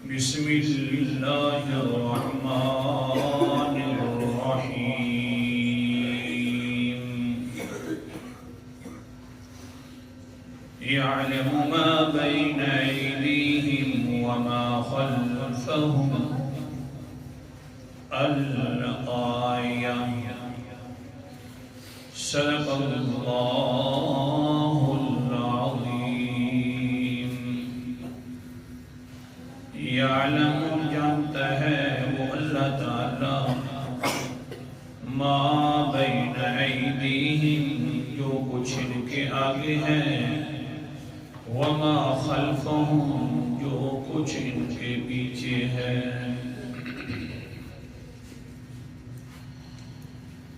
بسم اللہ الرحمن الرحیم يعلم ما بين أيديهم وما خلفهم الآية صدق الله العظيم يعلم جانتا ہے وہ اللہ تعالی ما بین ایدیہم جو کچھ ان کے آگے ہیں وما خلفهم جو کچھ ان کے پیچھے ہے۔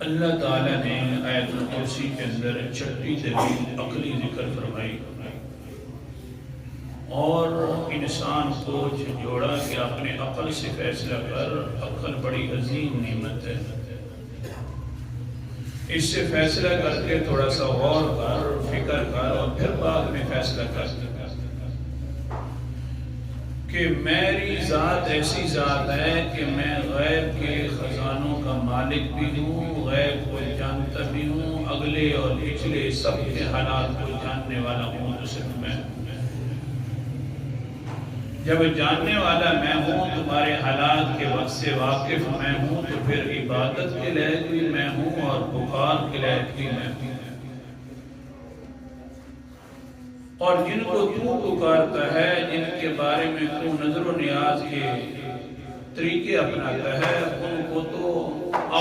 اللہ تعالیٰ نے آیت الکرسی کے اندر چھٹی دلیل عقلی ذکر فرمائی اور انسان کو جھنجھوڑا کہ اپنے عقل سے فیصلہ کر، عقل بڑی عظیم نعمت ہے، اس سے فیصلہ کر کے تھوڑا سا غور کر، فکر کر اور پھر بعد میں فیصلہ کر کہ میری ذات ایسی ذات ہے کہ میں غیب کے خزانوں کا مالک بھی ہوں، غیب کو جانتا بھی ہوں، اگلے اور پچھلے سب کے حالات کو جاننے والا ہوں تو صرف میں ہوں۔ جب جاننے والا میں ہوں، تمہارے حالات کے وقت سے واقف میں ہوں، تو پھر عبادت کے لائق بھی میں ہوں اور پکار کے لائق بھی میں ہوں۔ اور جن کو تو پکارتا ہے، جن کے بارے میں تو نظر و نیاز کے طریقے اپناتا ہے، ان کو تو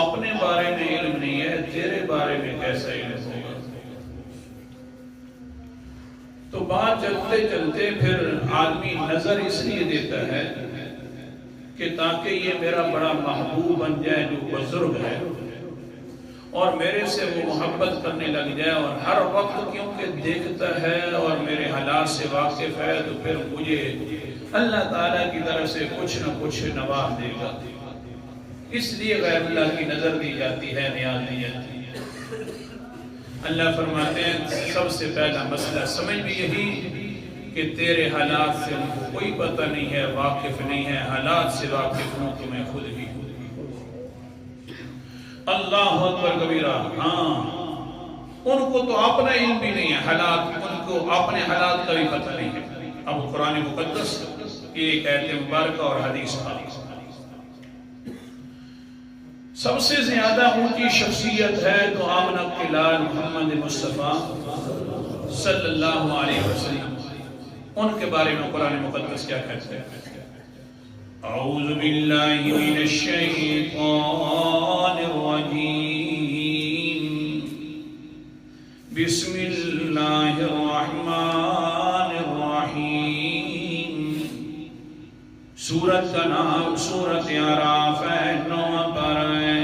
اپنے بارے میں علم نہیں ہے، تیرے بارے میں کیسا علم ہوگا؟ تو بات چلتے چلتے پھر آدمی نظر اس لیے دیتا ہے کہ تاکہ یہ میرا بڑا محبوب بن جائے جو بزرگ ہے اور میرے سے وہ محبت کرنے لگ جائے، اور ہر وقت کیونکہ دیکھتا ہے اور میرے حالات سے واقف ہے تو پھر مجھے اللہ تعالیٰ کی طرف سے کچھ نہ کچھ نواز دے گا۔ اس لیے غیر اللہ کی نظر دی جاتی ہے، نیاز دی جاتی ہے۔ اللہ فرماتے ہیں سب سے پہلا مسئلہ سمجھ بھی یہی کہ تیرے حالات سے ان کو کوئی پتہ نہیں ہے، واقف نہیں ہے، حالات سے واقف ہوں تو میں خود بھی ہوں۔ اللہ اکبر کبیرہ۔ ہاں، ان کو تو اپنا علم بھی نہیں ہے، حالات، ان کو اپنے حالات کا بھی پتہ نہیں ہے۔ اب قرآن مقدس کی ایک آیت مبارکہ اور حدیث پاک، سب سے زیادہ اونچی شخصیت ہے تو آمنہ کے لال محمد مصطفیٰ صلی اللہ علیہ وسلم، ان کے بارے میں قرآن مقدس کیا کہتے ہیں؟ اعوذ باللہ من الشیطان الرجیم، بسم اللہ الرحمن الرحیم۔ سورت کا نام سورت اعراف ہے، 9واں پارہ ہے،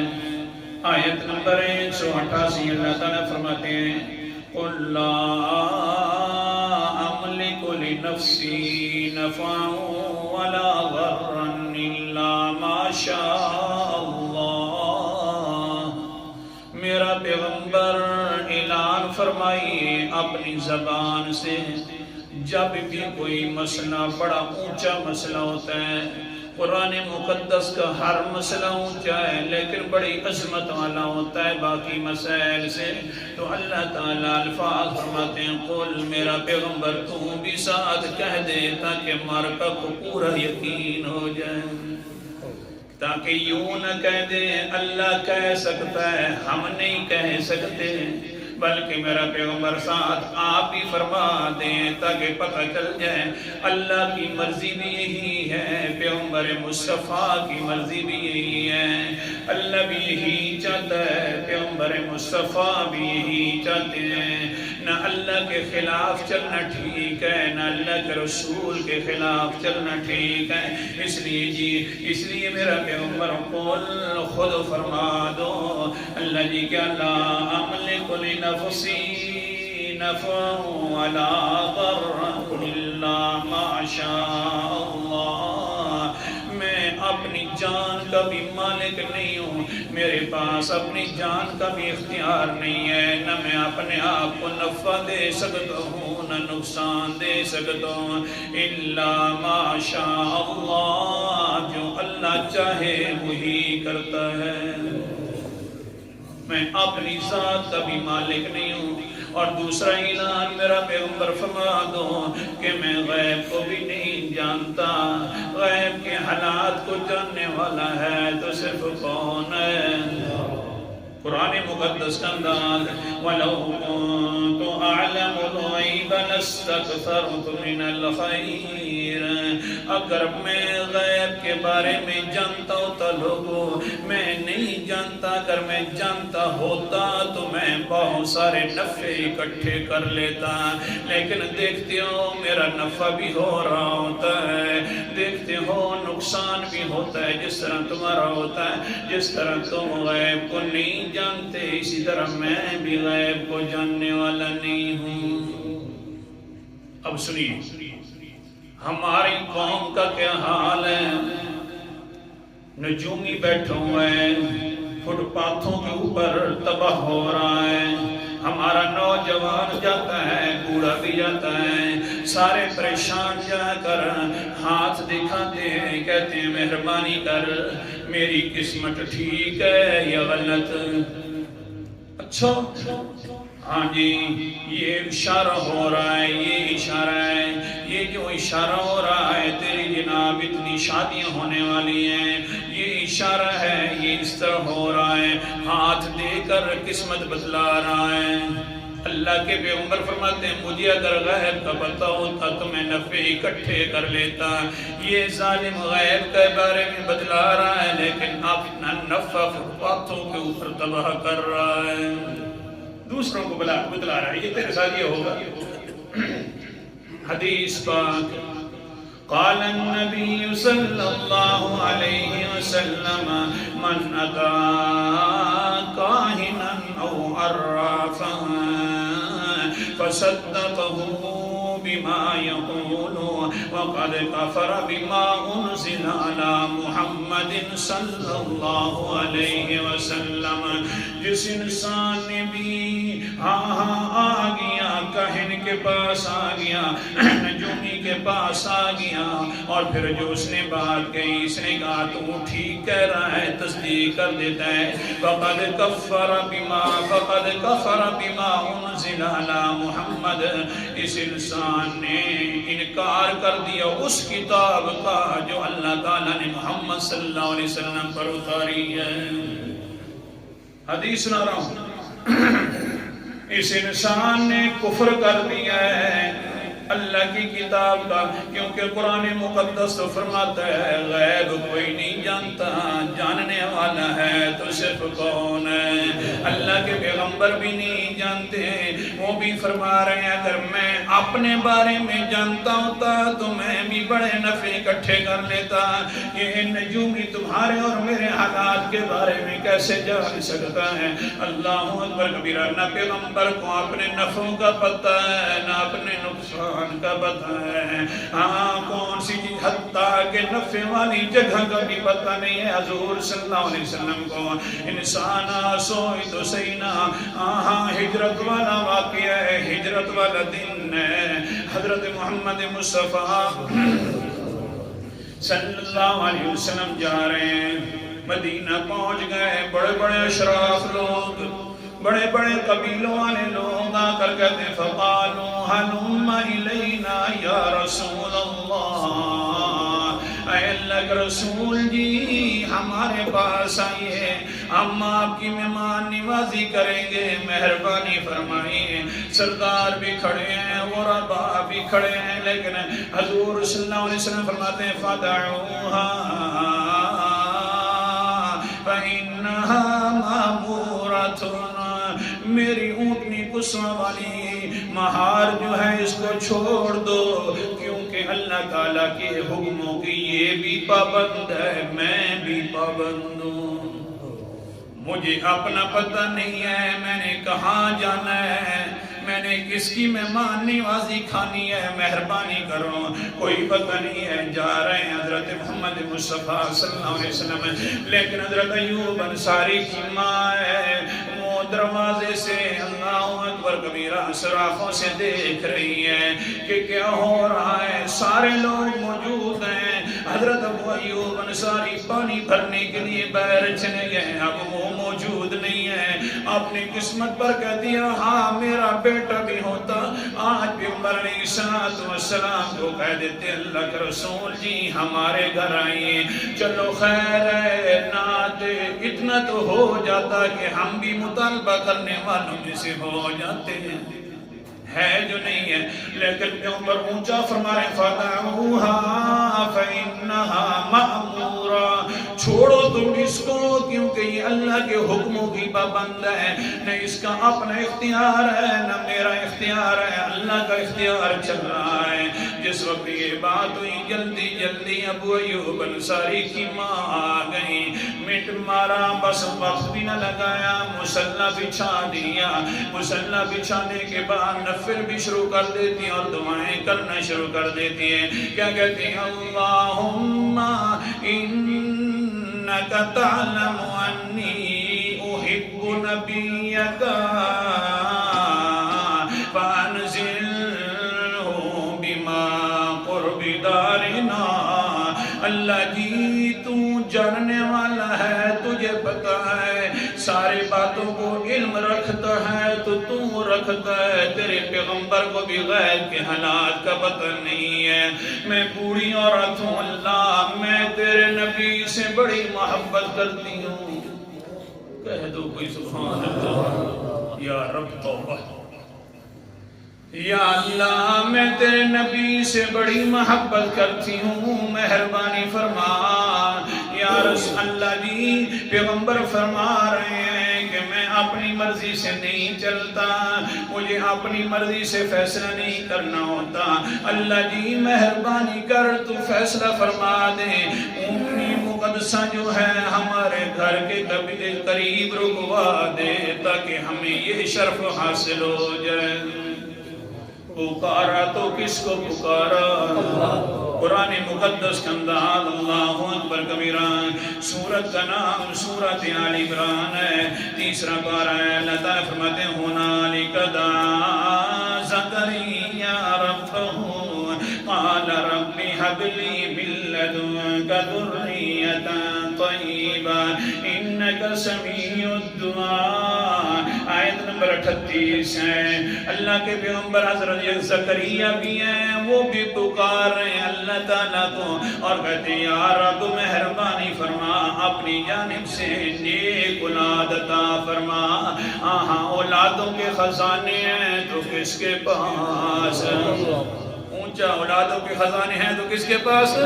آیت نمبر 188۔ اللہ تعالیٰ فرماتے ہیں قُلْ لَا أَمْلِكُ لِنَفْسِي نَفْعًا وَلَا ضَرًّا إِلَّا مَا شَاءَ اللَّهُ۔ میرا پیغمبر اعلان فرمائیے اپنی زبان سے، جب بھی کوئی مسئلہ بڑا اونچا مسئلہ ہوتا ہے، قرآن مقدس کا ہر مسئلہ اونچا ہے لیکن بڑی عظمت والا ہوتا ہے باقی مسائل سے، تو اللہ تعالیٰ الفاظ فرماتے ہیں قل، میرا پیغمبر تو بھی ساتھ کہہ دے تاکہ مرکہ کو پورا یقین ہو جائے، تاکہ یوں نہ کہہ دے اللہ کہہ سکتا ہے ہم نہیں کہہ سکتے، بلکہ میرا پیغمبر ساتھ آپ بھی فرما دیں تاکہ پتہ چل جائے اللہ کی مرضی بھی یہی ہے، پیغمبر مصطفیٰ کی مرضی بھی یہی ہے، اللہ بھی یہی چاہتا ہے، پیغمبر مصطفیٰ بھی یہی چاہتے ہیں۔ نہ اللہ کے خلاف چلنا ٹھیک ہے، نہ اللہ کے رسول کے خلاف چلنا ٹھیک ہے، اس لیے میرا پیغمبر قول خود فرما دو اللہ جی کہ لا املک لنفسی نفعا ولا ضرا الا ما شاء اللہ، میں اپنی جان کا بھی مالک نہیں ہوں، میرے پاس اپنی جان کا بھی اختیار نہیں ہے، نہ میں اپنے آپ کو نفع دے سکتا ہوں نہ نقصان دے سکتا ہوں، الا ما شاء اللہ، جو اللہ چاہے وہی کرتا ہے۔ میں اپنی ذات کا بھی مالک نہیں ہوں۔ اور دوسرا اعلان میرا پیغمبر فرما دو کہ میں غیب کو بھی نہیں جانتا، غیب کے حالات کو جاننے والا ہے تو صرف کون ہے؟ قرآن مقدس کا انداز، وَلَوْ كُنْتُ أَعْلَمُ الْغَيْبَ لَاسْتَكْثَرْتُ مِنَ الْخَيْرِ، اگر میں غیب کے بارے میں جانتا ہوتا لوگوں، میں نہیں جانتا، اگر میں جانتا ہوتا تو میں بہت سارے نفع اکٹھے کر لیتا، لیکن دیکھتے ہو میرا نفع بھی ہو رہا ہوتا ہے، دیکھتے ہو نقصان بھی ہوتا ہے، جس طرح تمہارا ہوتا ہے، جس طرح تم غیب کو نہیں جانتے اسی طرح میں بھی غیب کو جاننے والا نہیں ہوں۔ اب سنیے ہماری قوم کا کیا حال ہے، نجومی بیٹھے ہوئے ہیں، فٹ پاتھوں کے اوپر تباہ ہو رہا ہے، ہمارا نوجوان جاتا ہے، بوڑھا بھی جاتا ہے، سارے پریشان جا کر ہاتھ دکھاتے ہیں، کہتے ہیں مہربانی کر، میری قسمت ٹھیک ہے یا غلط؟ اچھا ہاں جی، یہ اشارہ ہو رہا ہے، یہ اشارہ ہے، یہ جو اشارہ ہو رہا ہے تیری جناب اتنی شادیاں ہونے والی ہیں، یہ اشارہ ہے، یہ اس طرح ہو رہا ہے، ہاتھ دے کر قسمت بتلا رہا ہے۔ اللہ کے پیغمبر فرماتے ہیں مجھے اگر غیب کا پتہ ہوتا تو میں نفع اکٹھے کر لیتا، یہ ظالم غیب کے بارے میں بتلا رہا ہے لیکن اپنا نفع فٹ پاتھوں کے اوپر تباہ کر رہا ہے، دوسروں کو بتلا رہا ہے، یہ تیرے ساتھ یہ ہوگا۔ حدیث پاک، قال النبی صلی اللہ علیہ وسلم من اتا کاہنا او عرافا فصدقه بما يقول وقد كفر بما انزل على محمد صلی اللہ علیہ وسلم۔ جس انسان نے بھی آ گیا، کاہن کے پاس آ گیا، نجومی کے پاس آ گیا، اور پھر جو اس نے بات کہی، اس نے کہا تو ٹھیک کہہ رہا ہے، تصدیق کر دیتا ہے، فقد کفر بما انزل علی محمد، اس انسان نے انکار کر دیا اس کتاب کا جو اللہ تعالیٰ نے محمد صلی اللہ علیہ وسلم پر اتاری ہے۔ حدیث سنا رہا ہوں، اس انسان نے کفر کر دیا ہے اللہ کی کتاب کا، کیونکہ قرآن مقدس تو فرماتا ہے غیب کوئی نہیں جانتا، جاننے والا ہے تو صرف کون ہے؟ اللہ کے پیغمبر بھی نہیں جانتے، وہ بھی فرما رہے ہیں اگر میں اپنے بارے میں جانتا ہوتا تو میں بھی بڑے نفع اکٹھے کر لیتا، یہ نجومی تمہارے اور میرے حالات کے بارے میں کیسے جان سکتا ہے؟ اللہ اکبر کبیرہ۔ نہ پیغمبر کو اپنے نفعوں کا پتہ ہے نہ اپنے نقصان کا پتہ ہے، ہاں کون سی چیز حتیٰ کہ نفع والی جگہ کا بھی پتہ نہیں ہے۔ حضور صلی اللہ علیہ وسلم کو انسان سوئی تو سینا، ہاں ہجرت والا واقعہ ہے، ہجرت والا دن ہے، حضرت محمد مصطفیٰ صلی اللہ علیہ وسلم جا رہے ہیں، مدینہ پہنچ گئے، بڑے بڑے اشراف لوگ، بڑے بڑے قبیلوں والے لوگ آ کر کہتے ہیں فقالوا ہلم الینا یا رسول اللہ، اے اللہ کے رسول جی ہمارے پاس آئیے، ہم آپ کی مہمان نوازی کریں گے، مہربانی فرمائیے۔ سردار بھی کھڑے ہیں، غرباء بھی کھڑے ہیں، لیکن حضور صلی اللہ علیہ وسلم فرماتے ہیں فدعوها فإنها مأمورة، میری اونٹنی قسم والی مہار جو ہے اس کو چھوڑ دو، کیونکہ اللہ تعالیٰ کے حکموں کی یہ بھی پابند ہے، میں بھی پابند ہوں، مجھے اپنا پتہ نہیں ہے میں نے کہاں جانا ہے، میں نے کس کی مہمان نوازی کھانی ہے، مہربانی کرو، کوئی پتہ نہیں ہے۔ جا رہے ہیں حضرت محمد مصطفیٰ صلی اللہ علیہ وسلم، لیکن حضرت ایوب انصاری کی ماں ہے، وہ دروازے سے اللہ اکبر کبیرہ سراخوں سے دیکھ رہی ہے کہ کیا ہو رہا ہے۔ سارے لوگ موجود ہیں، حضرت ابو ایوب انصاری پانی بھرنے کے لیے باہر چلے گئے، اب وہ موجود نہیں ہے۔ اپنی قسمت پر کہہ دیا ہاں میرا بیٹا بھی ہوتا آج پیغمبر علیہ السلام کو کہہ دیتے اللہ کے رسول جی ہمارے گھر آئیے، چلو خیر ہے نات اتنا تو ہو جاتا کہ ہم بھی مطالبہ کرنے والوں میں سے ہو جاتے ہیں، ہے جو نہیں ہے۔ لیکن پیغمبر اونچا فرما رہے فَدَعُوهَا فَإِنَّهَا مَأْمُورَةٌ، چھوڑو تم اس کو کیونکہ یہ اللہ کے حکموں کی پابند ہے، نہ اس کا اپنا اختیار ہے نہ میرا اختیار ہے، اللہ کا اختیار چل رہا ہے۔ جس وقت یہ بات ہوئی جلدی جلدی ابو ایوب انصاری کی ماں آ گئی، مٹ مارا، بس وقت بھی نہ لگایا، مصلی بچھا دیا، مصلی بچھانے کے بعد نفل بھی شروع کر دیتی ہیں اور دعائیں کرنا شروع کر دیتی ہیں۔ کیا کہتی ہیں؟ اللہم انکا تعلم انی احب نبیک فانزلہ بما قرب دارنا، اللہ جی تو جاننے والا ہے، تجھے پتا ہے، سارے باتوں کو علم رکھتا ہے تو رکھتا ہے، تیرے پیغمبر کو بھی غیب کے حالات کا پتہ نہیں ہے۔ میں بوڑھی عورت ہوں اللہ، میں تیرے نبی سے بڑی محبت کرتی ہوں، کہہ دو کوئی سبحان اللہ۔ یا رب توبہ، یا اللہ میں تیرے نبی سے بڑی محبت کرتی ہوں، مہربانی فرما۔ یا رسول اللہ جی پیغمبر فرما رہے ہیں کہ میں اپنی مرضی سے نہیں چلتا، مجھے اپنی مرضی سے فیصلہ نہیں کرنا ہوتا، اللہ جی مہربانی کر تو فیصلہ فرما دے، اونٹنی مقدسہ جو ہے ہمارے گھر کے قریب رکوا دے تاکہ ہمیں یہ شرف حاصل ہو جائے۔ پکارا تو کس کو پکارا؟ قرآن مقدس کا انداز اللہ اکبر کبیرہ، سورت کا نام سورت آل عمران ہے، تیسرا پارہ ہے۔ اللہ تعالیٰ فرماتے ہیں ہنالک دعا زکریا ربہ قال رب هب لي من لدنك ذرية طيبة إنك سميع الدعاء۔ آیت نمبر 38 ہے۔ اللہ کے پیغمبر حضرت زکریا بھی ہیں، وہ بھی پکار رہے ہیں اللہ تعالیٰ کو اور کہتے ہیں یا رب مہربانی فرما، اپنی جانب سے نیک اولاد عطا فرما۔ ہاں اولادوں کے خزانے ہیں تو کس کے پاس؟ اونچا، اولادوں کے خزانے ہیں تو کس کے پاس؟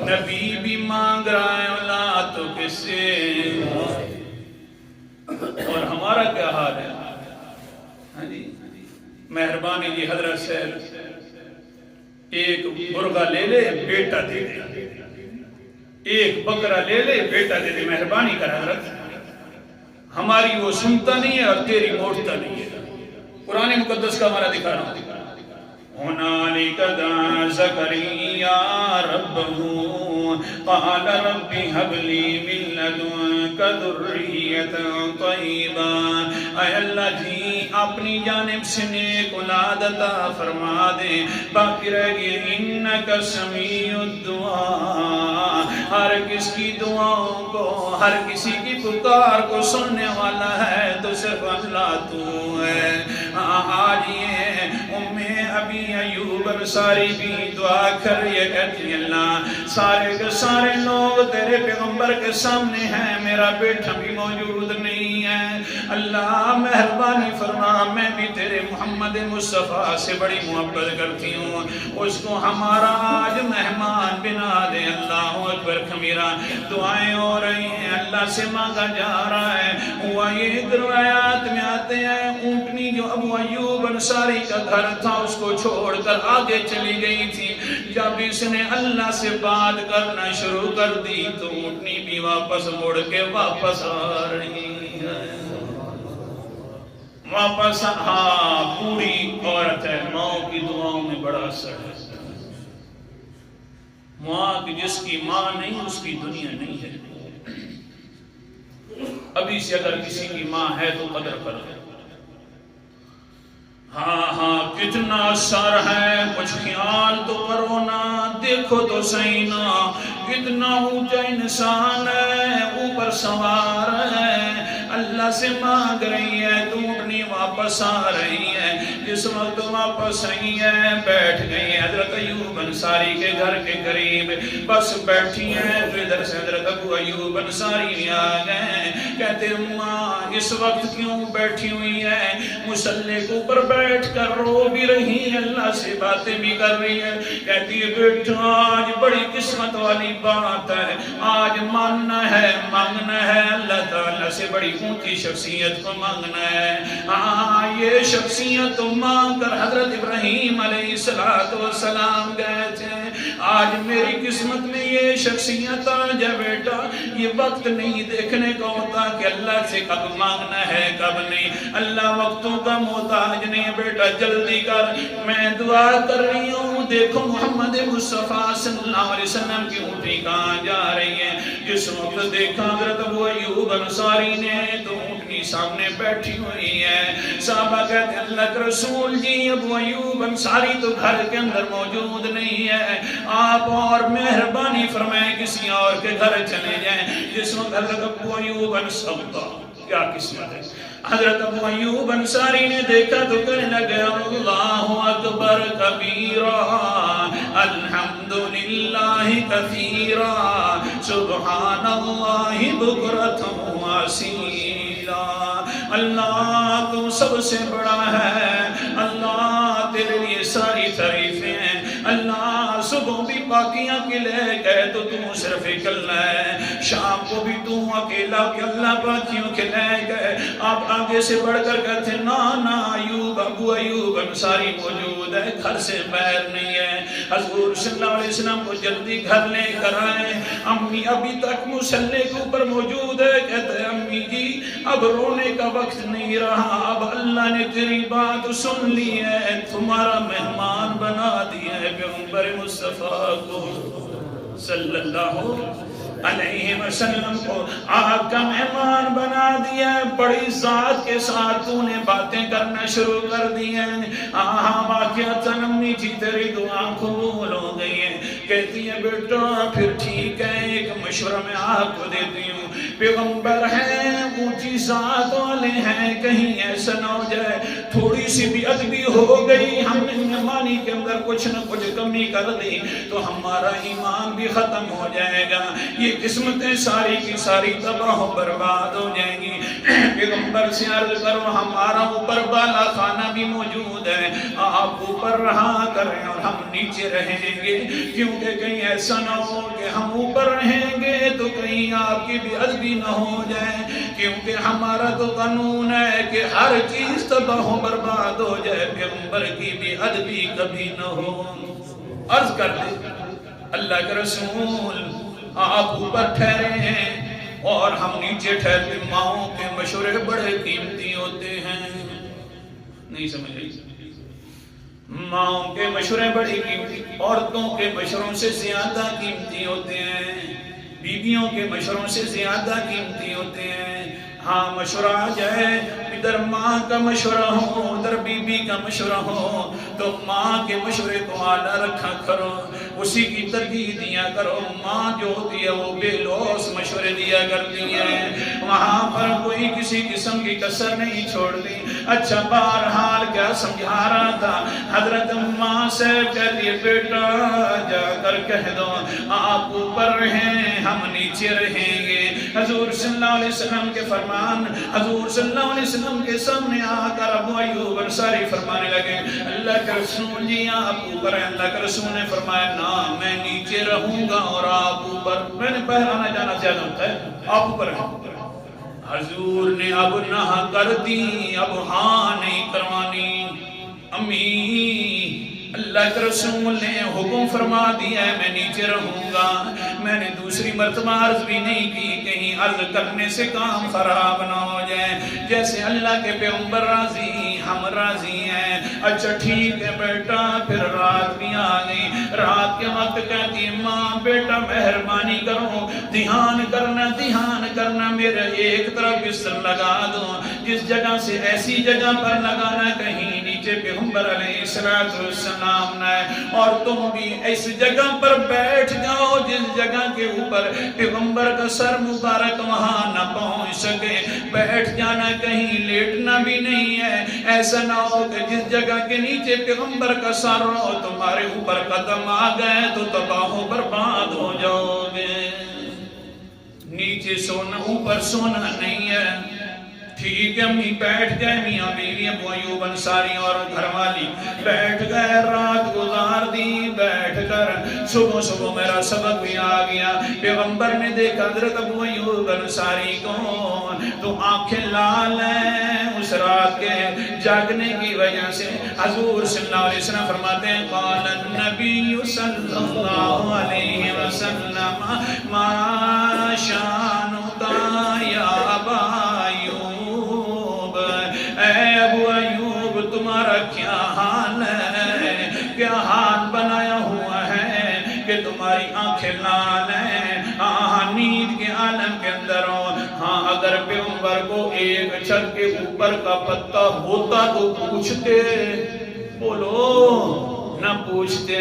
نبی بھی مانگ رہا ہے اولاد تو کس سے؟ اور ہمارا کیا حال ہے؟ ہاں جی مہربانی جی حضرت سے ایک مرغا لے لے بیٹا دے دے، ایک بکرا لے لے بیٹا دے دے، مہربانی کر حضرت، ہماری وہ سنتا نہیں ہے اور تیری موڑتا نہیں ہے۔ قرآن مقدس کا ہمارا دکھا رہا ہوں۔ هنالك دعا زكريا ربه قال رب هب لي من لدنك ذرية طيبة، اے اللہ جی اپنی جانب سے نیک اولاد عطا فرما دے، باقی رہ گئی انک سمیع الدعاء، ہر کس کی دعاؤں کو، ہر کسی کی پکار کو سننے والا ہے تو صرف اللہ تو ہے۔ آج یہ ابی ایوب انصاری بھی دعا کر یہ کہتی اللہ سارے کے سارے لوگ تیرے پیغمبر کے سامنے ہیں، میرا بیٹا بھی موجود نہیں ہے، اللہ مہربانی فرما، میں بھی تیرے محمد مصطفیٰ سے بڑی محبت کرتی ہوں، اس کو ہمارا آج مہمان بنا دے۔ اللہ اکبر کبیرہ، دعائیں ہو رہی ہیں، اللہ سے مانگا جا رہا ہے۔ ہوا یہ روایات میں آتے ہیں اونٹنی جو ابو ایوب انصاری کا گھر تھا اس کو چھوڑ کر آگے چلی گئی تھی، جب اس نے اللہ سے بات کرنا شروع کر دی تو اونٹنی بھی واپس مڑ کے واپس آ رہی ہے۔ واپس ہاں بوڑھی عورت ہے، ماں کی دعاؤں میں بڑا اثر ہے۔ ماں کی جس کی ماں نہیں اس کی دنیا نہیں ہے۔ ابھی سے اگر کسی کی ماں ہے تو قدر کرو۔ ہاں کتنا اثر ہے، کچھ خیال تو کرو نا، دیکھو تو صحیح نا، کتنا اونچا انسان ہے، اوپر سوار ہے، اللہ سے مانگ رہی ہے، ڈھونڈنی واپس آ رہی ہے۔ جس وقت واپس آئی ہے بیٹھ گئی ہے حضرت ایوب انصاری کے گھر کے قریب، بس بیٹھی ہیں تو ادھر سے حضرت ابو ایوب انصاری آ گئے، کہتے اماں اس وقت کیوں بیٹھی ہوئی ہے؟ مصلی کے اوپر بیٹھ کر رو بھی رہی ہے، اللہ سے باتیں بھی کر رہی ہے۔ کہتی ہے بیٹا آج بڑی قسمت والی بات ہے، آج ماننا ہے اللہ تعالیٰ سے، بڑی اونچی شخصیت کو مانگنا ہے۔ یہ شخصیت تو مانگ کر حضرت ابراہیم علیہ السلام گئے تھے، آج میری قسمت میں یہ شخصیت آ جائے بیٹا۔ یہ وقت نہیں دیکھنے کا ہوتا کہ اللہ سے کب مانگنا ہے کب نہیں، اللہ وقتوں کا محتاج نہیں بیٹا، جلدی کر، میں دعا کر رہی ہوں۔ دیکھو محمد مصطفیٰ صلی اللہ علیہ وسلم کی اونٹنی کہاں جا رہی ہے؟ جس وقت دیکھا حضرت ابو ایوب انصاری نے تو اونٹنی سامنے بیٹھی ہوئی ہے۔ صحابہ کہتے ہیں اللہ کے رسول جی ابو ایوب انصاری تو گھر کے اندر موجود نہیں ہے، آپ اور مہربانی فرمائیں کسی اور کے گھر چلے جائیں۔ جس وقت حضرت ابو ایوب انصاری، کیا قسمت ہے، حضرت ابو ایوب انصاری نے دیکھا تو کہنے لگے اللہ اکبر کبیرا الحمدللہ کثیرا سبحان اللہ بکرۃ واصیلا۔ اللہ تو سب سے بڑا ہے، اللہ تیرے لیے ساری تعریفیں ہیں، اللہ صبح بھی باقیاں کے لے گئے تو تو صرف اکلا ہے، شام کو بھی تو اکیلا کہ اللہ باقیوں کے لے گئے۔ آپ آگے سے بڑھ کر کہتے نا ایوب ابو ایوب انصاری موجود ہے، گھر سے باہر نہیں ہے، حضور صلی اللہ علیہ وسلم کو جلدی گھر لے کر آئے۔ امی ابھی تک مصلی کے اوپر موجود ہے، کہتے ہیں امی جی اب رونے کا وقت نہیں رہا، اب اللہ نے تیری بات سن لی ہے، تمہارا مہمان بنا دیا ہے پیغمبر مصطفیٰ کو صلی اللہ علیہ وسلم کو، آپ کا مہمان بنا دیا ہے، بڑی ذات کے ساتھ تو نے باتیں کرنا شروع کر دی ہیں۔ واقعاتاً امی جی تیری دعا قبول ہو گئی ہے۔ کہتی ہے بیٹا پھر ٹھیک ہے، ایک مشورہ میں آپ کو دیتی ہوں، پیغمبر ہیں اونچی ذات والے ہیں، کہیں ایسا نہ ہو جائے تھوڑی سی بھی ادبی ہو گئی، ہم نے مہمانی کے اندر کچھ نہ کچھ کمی کر دی تو ہمارا ایمان بھی ختم ہو جائے گا، یہ قسمتیں ساری کی ساری تباہ و برباد ہو جائیں گی۔ پیغمبر سے عرض کرو ہمارا اوپر بالا خانہ بھی موجود ہے، آپ اوپر رہا کریں اور ہم نیچے رہیں گے، کیونکہ کہیں ایسا نہ ہو کہ ہم اوپر رہیں گے تو کہیں آپ کی بھی ادبی نہ ہو جائے، کیونکہ ہمارا تو قانون ہے کہ ہر چیز تباہ و برباد ہو جائے، پیغمبر کی بھی ادبی کبھی نہ ہو۔ عرض کر دے اللہ کے رسول آپ اوپر ٹھہرے ہیں اور ہم نیچے ٹھہرتے، ماؤں کے مشورے بڑے قیمتی ہوتے ہیں، نہیں سمجھ رہی؟ ماؤں کے مشورے بڑی قیمتی، عورتوں کے مشوروں سے زیادہ قیمتی ہوتے ہیں، بیویوں کے مشوروں سے زیادہ قیمتی ہوتے ہیں۔ ہاں مشورہ آ جائے، ادھر ماں کا مشورہ ہو ادھر بی بی کا مشورہ ہو تو ماں کے مشورے کو اعلیٰ رکھا کرو، اسی کی ترجیح دیا کرو۔ ماں جو ہوتی ہے وہ بے لوث مشورے دیا کرتی ہے، وہاں پر کوئی کسی قسم کی کسر نہیں چھوڑتی۔ اچھا بہرحال کیا سمجھا رہا تھا، حضرت ماں سے کہتی ہے بیٹا جا کر کہہ دو آپ اوپر رہیں ہم نیچے رہیں گے۔ حضور صلی اللہ علیہ وسلم کے فرمان، حضور صلی اللہ علیہ وسلم کے سامنے آ کر ابو ایوب انصاری فرمانے لگے اللہ کے رسول جی آپ اوپر ہیں۔ اللہ کے رسول نے فرمایا نا میں نیچے رہوں گا اور آپ اوپر، میں نے باہر آنا جانا زیادہ ہوتا ہے، آپ اوپر ہیں۔ حضور نے اب نہ کر دی، اب ہاں نہیں کروانی۔ امی اللہ کے رسول نے حکم فرما دیا ہے میں نیچے رہوں گا. میں نے دوسری مرتبہ عرض بھی نہیں کی کہیں عرض کرنے سے کام خراب نہ ہو جائے. جیسے اللہ کے پیغمبر راضی ہم راضی ہیں. اچھا ٹھیک ہے بیٹا. پھر رات بھی آ گئی. رات کے وقت کہتی ہے ماں بیٹا مہربانی کرو دھیان کرنا میرے ایک طرف بستر لگا دو. جس جگہ سے ایسی جگہ پر لگانا کہیں نیچے پیغمبر علیہ السلام نے اور تم بھی اس جگہ پر بیٹھ جاؤ جس جگہ کے اوپر پیغمبر کا سر مبارک وہاں نہ پہنچ سکے. بیٹھ جانا کہیں لیٹنا بھی نہیں ہے. ایسا نہ ہو کہ جس جگہ کے نیچے پیغمبر کا سر ہو تمہارے اوپر قدم آ گئے تو تباہ و برباد ہو جاؤ گے. نیچے سونا اوپر سونا نہیں ہے. ٹھیک ہے امی بیٹھ گئے. میاں بیوی ابو ایوب انصاری اور گھر والی بیٹھ گئے. رات گزار دی. بیٹھ کر صبح میرا سبق بھی آ گیا. پیغمبر نے دیکھا حضرت ابو ایوب انصاری کو تو آنکھیں لال ہیں اس رات کے جاگنے کی وجہ سے. حضور صلی اللہ علیہ وسلم فرماتے ہیں قال النبی صلی اللہ علیہ وسلم ما شانک یا ابا ایوب. اے ابو ایوب تمہارا کیا حال ہے؟ کیا حال بنایا ہوا ہے کہ تمہاری آنکھیں لال ہیں؟ نیند کے عالم کے اندر ہو. ہاں اگر پیغمبر کو ایک چھت کے اوپر کا پتہ ہوتا تو پوچھتے. بولو نہ پوچھتے.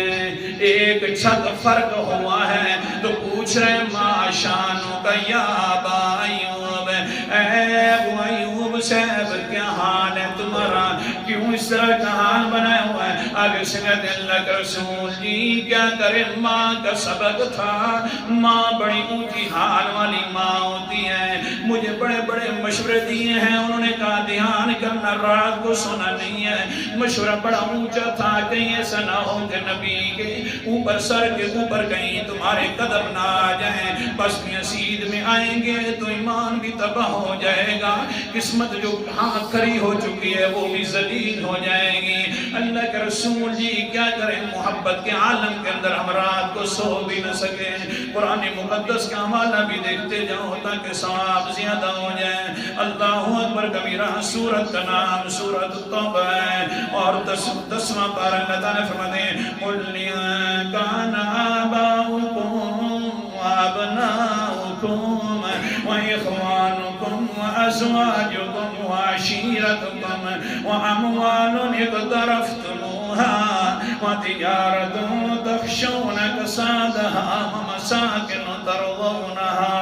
ایک چھت فرق ہوا ہے تو پوچھ رہے ما شانو کا یا ابا ایوب. اے ابو ایوب صاحب کیا حال ہے تمہارا؟ کیوں اس طرح کا حال بنایا ہوا ہے؟ آگے سے کہتے ہیں اللہ کے رسول جی کیا کرے ماں کا سبق تھا. ماں بڑی اونچی حال والی ماں ہوتی ہے. مجھے بڑے بڑے مشورے دیے ہیں. انہوں نے کہا دھیان کرنا رات کو سونا نہیں ہے. مشورہ بڑا اونچا تھا کہیں ایسا نہ ہو کہ نبی کے اوپر سر کے اوپر کہیں تمہارے قدم نہ آ جائیں. بس مسجد میں آئیں گے تو ایمان بھی تباہ ہو جائے گا. قسمت جو ہاں کھری ہو چکی ہے وہ بھی ذلیل ہو جائے گی. اللہ کے رسول جی کیا کریں محبت کے عالم کے اندر ہم رات کو سو بھی نہ سکے. قرآن مقدس کا حوالہ بھی دیکھتے جاؤ تاکہ ثواب زیادہ ہو جائے. اللہ اکبر کبیرہ. سورت کا نام سورت التوبہ ہے اور 10واں پارہ اللہ تعالیٰ فرماتے ہیں قُلْ كَانَ آبَاؤُكُمْ وَأَبْنَاؤُكُمْ وَإِخْوَانُكُمْ وَأَزْوَاجُكُمْ وَعَشِيرَتُكُمْ وَأَمْوَالٌ اقْتَرَفْتُمُوهَا وَتِجَارَةٌ تَخْشَوْنَ كَسَادَهَا وَمَسَاكِنُ تَرْضَوْنَهَا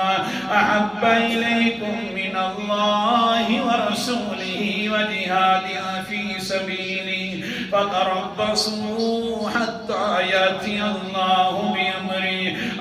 أَحَبَّ إِلَيْكُمْ مِنَ اللَّهِ وَرَسُولِهِ وَجِهَادٍ فِي سَبِيلِهِ فَتَرَبَّصُوا حَتَّى يَأْتِيَ اللَّهُ بِأَمْرِهِ.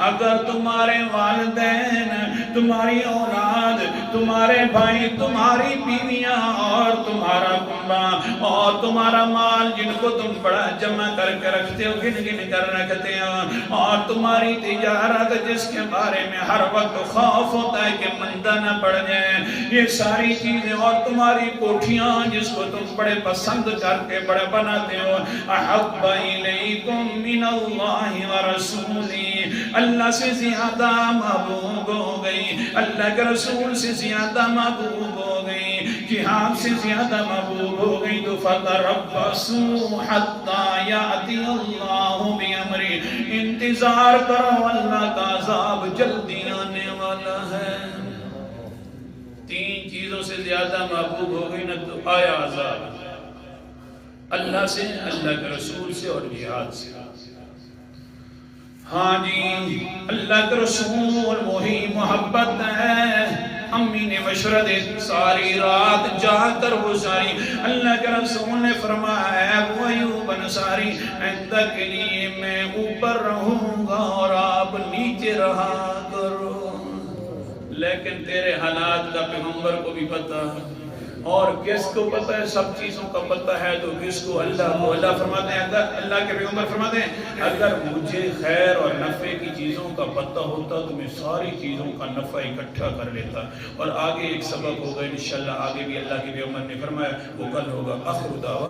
اگر تمہارے والدین تمہاری اولاد تمہارے بھائی تمہاری بیویاں اور تمہارا کنبہ اور تمہارا مال جن کو تم بڑا جمع کر کے رکھتے ہو گن کر رکھتے ہو اور تمہاری تجارت جس کے بارے میں ہر وقت خوف ہوتا ہے کہ مندہ نہ پڑ جائے یہ ساری چیزیں اور تمہاری کوٹھیاں جس کو تم بڑے پسند کر کے بڑے بناتے ہو احب الیکم من اللہ ورسولی اللہ سے زیادہ محبوب ہو گئی اللہ کے رسول سے زیادہ محبوب ہو گئی جہاد سے زیادہ محبوب ہو گئی تو فتربصوا حتی یأتی اللہ بامرہ انتظار کرو اللہ کا عذاب جلدی آنے والا ہے. 3 چیزوں سے زیادہ محبوب ہو گئی نہ تو آیا عذاب اللہ سے اللہ کے رسول سے اور جہاد سے. ہاں جی اللہ کے رسول وہی محبت ہے. امی نے مشورہ دے ساری رات جا کر وہ ساری اللہ کے رسول نے فرمایا ابو ایوب انصاری آئندہ کے لیے میں اوپر رہوں گا اور آپ نیچے رہا کرو. لیکن تیرے حالات کا پیغمبر کو بھی پتا اور کس کو پتہ ہے سب چیزوں کا پتہ ہے تو کس کو اللہ کو. اللہ فرماتے ہیں اللہ کے پیغمبر فرماتے ہیں اگر مجھے خیر اور نفع کی چیزوں کا پتہ ہوتا تو میں ساری چیزوں کا نفع اکٹھا کر لیتا. اور آگے ایک سبق ہوگا انشاءاللہ آگے بھی اللہ کے پیغمبر نے فرمایا وہ کل ہوگا. آخر دعویٰ